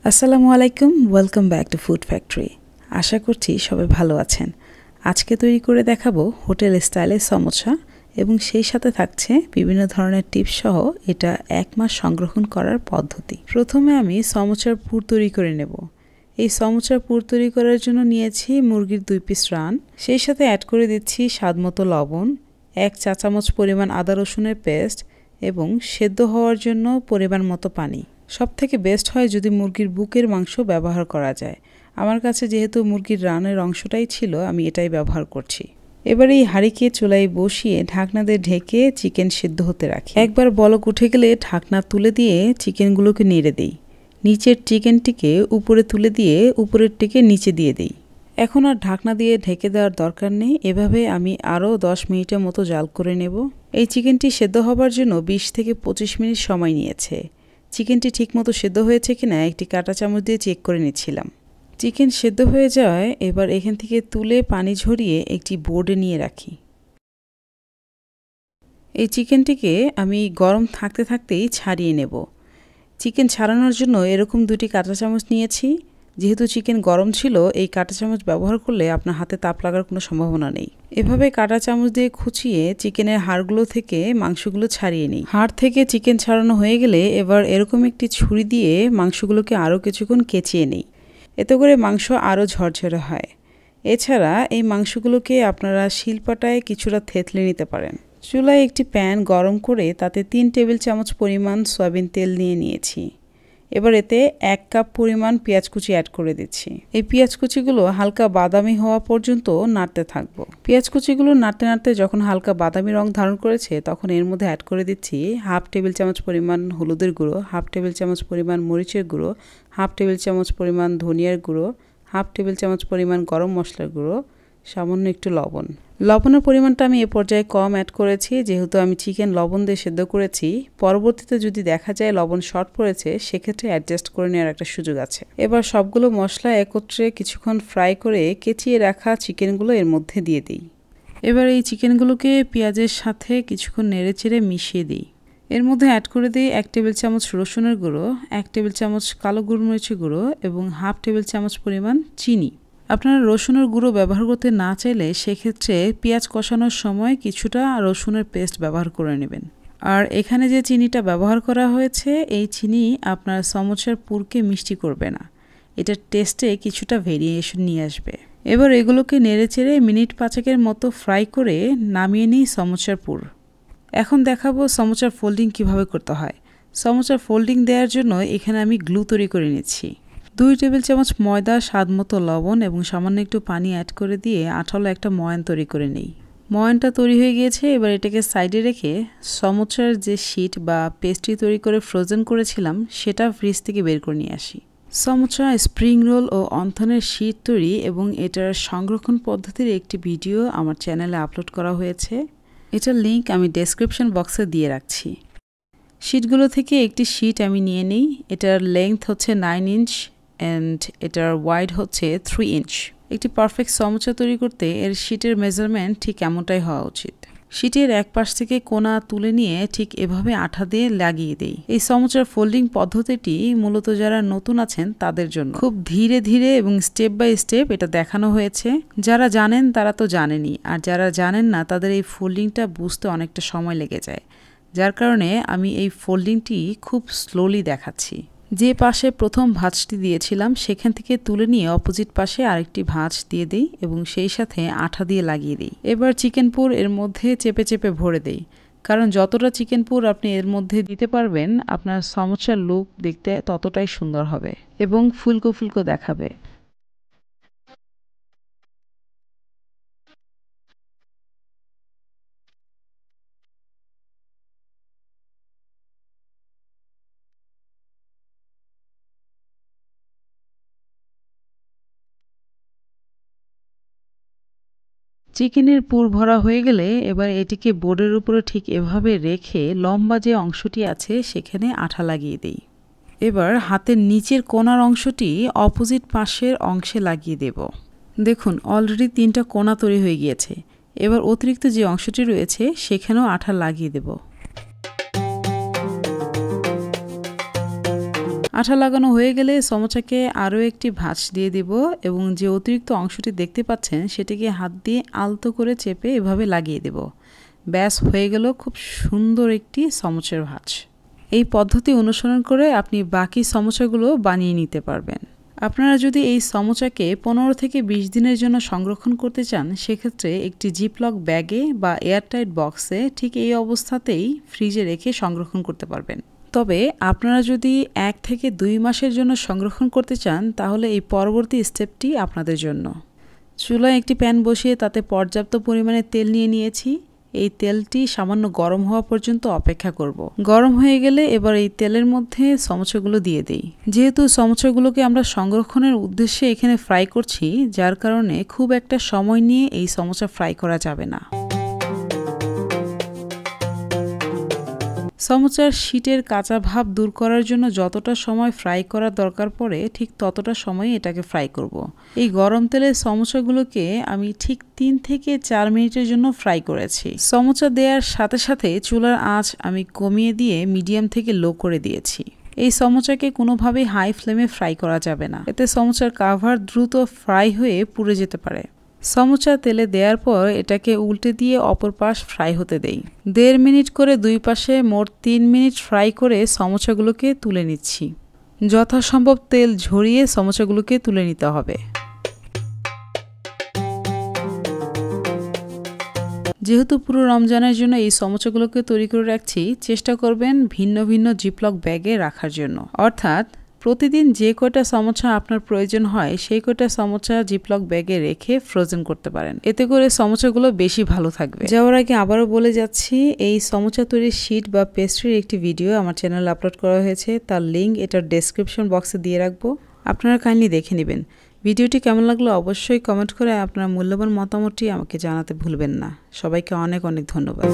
আসসালামু আলাইকুম, welcome back to food factory. আশা করছি সবাই ভালো আছেন। আজকে তৈরি করে দেখাবো হোটেল স্টাইলের সমোসা এবং সেই সাথে থাকছে বিভিন্ন ধরনের টিপস সহ এটা 1 মাস সংরক্ষণ করার পদ্ধতি। প্রথমে আমি সমোসার পুর তৈরি করে নেব। এই সমোসার পুর তৈরি করার জন্য নিয়েছি মুরগির 2 পিস রান, সেই সাথে অ্যাড করে দিচ্ছি স্বাদমতো লবণ, 1 চা চামচ পরিমাণ আদা রসুনের পেস্ট এবং সেদ্ধ হওয়ার জন্য পরিমাণ মতো পানি। সবথেকে বেস্ট হয় যদি মুরগির বুকের মাংস ব্যবহার করা যায়। আমার কাছে যেহেতু মুরগির রানের অংশটাই ছিল, আমি এটাই ব্যবহার করছি। এবার এই হাঁড়িকে চুলায় বসিয়ে ঢাকনা দিয়ে ঢেকে চিকেন সিদ্ধ হতে রাখি। একবার বলক উঠে গেলে ঢাকনা তুলে দিয়ে চিকেনগুলোকে নেড়ে দিই। নিচের চিকেনটিকে উপরে তুলে দিয়ে উপরেরটিকে নিচে দিয়ে দিই। এখন আর ঢাকনা দিয়ে ঢেকে দেওয়ার দরকার নেই। এভাবে আমি আরও 10 মিনিটের মতো জাল করে নেব। এই চিকেনটি সেদ্ধ হবার জন্য 20 থেকে 25 মিনিট সময় নিয়েছে। চিকেনটি ঠিকমতো সেদ্ধ হয়েছে কিনা একটি কাঁটা চামচ দিয়ে চেক করে নিচ্ছিলাম। চিকেন সেদ্ধ হয়ে যাওয়ায় এবার এখান থেকে তুলে পানি ঝরিয়ে একটি বোর্ডে নিয়ে রাখি। এই চিকেনটিকে আমি গরম থাকতে থাকতেই ছাড়িয়ে নেব। চিকেন ছাড়ানোর জন্য এরকম 2টি কাঁটা চামচ নিয়েছি। যেহেতু চিকেন গরম ছিল, এই কাঁটা চামচ ব্যবহার করলে আপনার হাতে তাপ লাগার কোনো সম্ভাবনা নেই। এভাবে কাঁটা চামচ দিয়ে খুঁচিয়ে চিকেনের হাড়গুলো থেকে মাংসগুলো ছাড়িয়ে নিই। হাড় থেকে চিকেন ছাড়ানো হয়ে গেলে এবার এরকম একটি ছুরি দিয়ে মাংসগুলোকে আরও কিছুক্ষণ কেচিয়ে নিই। এতে করে মাংস আরও ঝরঝরে হয়। এছাড়া এই মাংসগুলোকে আপনারা শিলপাটায় কিছুটা থেতলে নিতে পারেন। চুলায় একটি প্যান গরম করে তাতে 3 টেবিল চামচ পরিমাণ সয়াবিন তেল নিয়েছি। এবার এতে 1 কাপ পরিমাণ পেঁয়াজ কুচি অ্যাড করে দিচ্ছি। এই পেঁয়াজ কুচিগুলো হালকা বাদামি হওয়া পর্যন্ত নাড়তে থাকবো। পেঁয়াজ কুচিগুলো নাড়তে নাড়তে যখন হালকা বাদামি রং ধারণ করেছে, তখন এর মধ্যে অ্যাড করে দিচ্ছি 1/2 টেবিল চামচ পরিমাণ হলুদের গুঁড়ো, 1/2 টেবিল চামচ পরিমাণ মরিচের গুঁড়ো, 1/2 টেবিল চামচ পরিমাণ ধনিয়ার গুঁড়ো, 1/2 টেবিল চামচ পরিমাণ গরম মশলার গুঁড়ো, সামান্য একটু লবণ। লবণের পরিমাণটা আমি এ পর্যায়ে কম অ্যাড করেছি, যেহেতু আমি চিকেন লবণ দিয়ে সেদ্ধ করেছি। পরবর্তীতে যদি দেখা যায় লবণ শর্ট পড়েছে, সেক্ষেত্রে অ্যাডজাস্ট করে নেওয়ার একটা সুযোগ আছে। এবার সবগুলো মশলা একত্রে কিছুক্ষণ ফ্রাই করে কেচিয়ে রাখা চিকেনগুলো এর মধ্যে দিয়ে দিই। এবার এই চিকেনগুলোকে পেঁয়াজের সাথে কিছুক্ষণ নেড়েচেড়ে মিশিয়ে দিই। এর মধ্যে অ্যাড করে দিই 1 টেবিল চামচ রসুনের গুঁড়ো, 1 টেবিল চামচ কালো গোলমরিচের গুঁড়ো এবং 1/2 টেবিল চামচ পরিমাণ চিনি। আপনারা রসুনের গুঁড়ো ব্যবহার করতে না চাইলে সেক্ষেত্রে পেঁয়াজ কষানোর সময় কিছুটা রসুনের পেস্ট ব্যবহার করে নেবেন। আর এখানে যে চিনিটা ব্যবহার করা হয়েছে, এই চিনি আপনার সমোসার পুরকে মিষ্টি করবে না, এটার টেস্টে কিছুটা ভেরিয়েশন নিয়ে আসবে। এবার এগুলোকে নেড়েচেড়ে মিনিট 5 মতো ফ্রাই করে নামিয়ে নিই সমোসার পুর। এখন দেখাবো সমোসার ফোল্ডিং কিভাবে করতে হয়। সমোসার ফোল্ডিং দেওয়ার জন্য এখানে আমি গ্লু তৈরি করে নিচ্ছি। 2 টেবিল চামচ ময়দা, স্বাদমতো লবণ এবং সামান্য একটু পানি অ্যাড করে দিয়ে আঠালো একটা ময়ান তৈরি করে নিই। ময়ানটা তৈরি হয়ে গিয়েছে। এবার এটাকে সাইডে রেখে সমোসার যে শিট বা পেস্ট্রি তৈরি করে ফ্রোজেন করেছিলাম, সেটা ফ্রিজ থেকে বের করে নিয়ে আসি। সমোসা, স্প্রিং রোল ও অন্থনের শিট তৈরি এবং এটার সংরক্ষণ পদ্ধতির একটি ভিডিও আমার চ্যানেলে আপলোড করা হয়েছে। এটার লিঙ্ক আমি ডেসক্রিপশন বক্সে দিয়ে রাখছি। শিটগুলো থেকে একটি শিট আমি নিয়ে নিই। এটার লেংথ হচ্ছে 9 ইঞ্চ অ্যান্ড এটার ওয়াইড হচ্ছে 3 ইঞ্চ। একটি পারফেক্ট সমোসা তৈরি করতে এর শিটের মেজারমেন্ট ঠিক এমনটাই হওয়া উচিত। শিটের এক পাশ থেকে কোনা তুলে নিয়ে ঠিক এভাবে আঠা দিয়ে লাগিয়ে দেই। এই সমোসার ফোল্ডিং পদ্ধতিটি মূলত যারা নতুন আছেন তাদের জন্য। খুব ধীরে ধীরে এবং স্টেপ বাই স্টেপ এটা দেখানো হয়েছে। যারা জানেন তারা তো জানেনই, আর যারা জানেন না তাদের এই ফোল্ডিংটা বুঝতে অনেকটা সময় লেগে যায়, যার কারণে আমি এই ফোল্ডিংটি খুব স্লোলি দেখাচ্ছি। যে পাশে প্রথম ভাঁজটি দিয়েছিলাম সেখান থেকে তুলে নিয়ে অপোজিট পাশে আরেকটি ভাঁজ দিয়ে দিই এবং সেই সাথে আঠা দিয়ে লাগিয়ে দিই। এবার চিকেন পুর এর মধ্যে চেপে চেপে ভরে দিই, কারণ যতটা চিকেন পুর আপনি এর মধ্যে দিতে পারবেন আপনার সমোসার লুক দেখতে ততটাই সুন্দর হবে এবং ফুলকো ফুলকো দেখাবে। চিকেনের পুর ভরা হয়ে গেলে এবার এটিকে বোর্ডের উপরে ঠিক এভাবে রেখে লম্বা যে অংশটি আছে সেখানে আঠা লাগিয়ে দিই। এবার হাতের নিচের কোণার অংশটি অপোজিট পাশের অংশে লাগিয়ে দেব। দেখুন অলরেডি 3টা কোণা তৈরি হয়ে গিয়েছে। এবার অতিরিক্ত যে অংশটি রয়েছে সেখানেও আঠা লাগিয়ে দেব। আঠা লাগানো হয়ে গেলে সমোসাকে আরও একটি ভাঁজ দিয়ে দিব এবং যে অতিরিক্ত অংশটি দেখতে পাচ্ছেন সেটিকে হাত দিয়ে আলতো করে চেপে এভাবে লাগিয়ে দেব। ব্যাস হয়ে গেল খুব সুন্দর একটি সমোসার ভাঁজ। এই পদ্ধতি অনুসরণ করে আপনি বাকি সমোসাগুলো বানিয়ে নিতে পারবেন। আপনারা যদি এই সমোসাকে 15 থেকে 20 দিনের জন্য সংরক্ষণ করতে চান সেক্ষেত্রে একটি জিপলক ব্যাগে বা এয়ারটাইট বক্সে ঠিক এই অবস্থাতেই ফ্রিজে রেখে সংরক্ষণ করতে পারবেন। তবে আপনারা যদি 1 থেকে 2 মাসের জন্য সংরক্ষণ করতে চান তাহলে এই পরবর্তী স্টেপটি আপনাদের জন্য। চুলায় একটি প্যান বসিয়ে তাতে পর্যাপ্ত পরিমাণে তেল নিয়ে নিয়েছি। এই তেলটি সামান্য গরম হওয়া পর্যন্ত অপেক্ষা করব। গরম হয়ে গেলে এবার এই তেলের মধ্যে সমোসাগুলো দিয়ে দেই। যেহেতু সমোসাগুলোকে আমরা সংরক্ষণের উদ্দেশ্যে এখানে ফ্রাই করছি, যার কারণে খুব একটা সময় নিয়ে এই সমোসা ফ্রাই করা যাবে না। সমোসার শীটের কাঁচা ভাব দূর করার জন্য যতটা সময় ফ্রাই করার দরকার পড়ে ঠিক ততটা সময় এটাকে ফ্রাই করব। এই গরম তেলে সমোসাগুলোকে আমি ঠিক 3 থেকে 4 মিনিটের জন্য ফ্রাই করেছি। সমোসা দেওয়ার সাথে সাথে চুলার আঁচ আমি কমিয়ে দিয়ে মিডিয়াম থেকে লো করে দিয়েছি। এই সমোসাকে কোনোভাবেই হাই ফ্লেমে ফ্রাই করা যাবে না, এতে সমোসার কাভার দ্রুত ফ্রাই হয়ে পুড়ে যেতে পারে। সমোসা তেলে দেওয়ার পর এটাকে উল্টে দিয়ে অপর পাশ ফ্রাই হতে দেই। 1.5 মিনিট করে দুই পাশে মোট 3 মিনিট ফ্রাই করে সমোসাগুলোকে তুলে নিচ্ছি। যথাসম্ভব তেল ঝরিয়ে সমোসাগুলোকে তুলে নিতে হবে। যেহেতু পুরো রমজানের জন্য এই সমোসাগুলোকে তৈরি করে রাখছি, চেষ্টা করবেন ভিন্ন ভিন্ন জিপলক ব্যাগে রাখার জন্য। অর্থাৎ প্রতিদিন যে কয়টা সমোসা আপনার প্রয়োজন হয় সেই কয়টা সমোসা জিপলক ব্যাগে রেখে ফ্রোজেন করতে পারেন। এতে করে সমোসাগুলো বেশি ভালো থাকবে। যাওয়ার আগে আবারও বলে যাচ্ছি, এই সমোসা তৈরির শীট বা পেস্ট্রির একটি ভিডিও আমার চ্যানেলে আপলোড করা হয়েছে, তার লিঙ্ক এটার ডেসক্রিপশন বক্সে দিয়ে রাখবো, আপনারা কাইন্ডলি দেখে নেবেন। ভিডিওটি কেমন লাগলো অবশ্যই কমেন্ট করে আপনার মূল্যবান মতামতটি আমাকে জানাতে ভুলবেন না। সবাইকে অনেক অনেক ধন্যবাদ।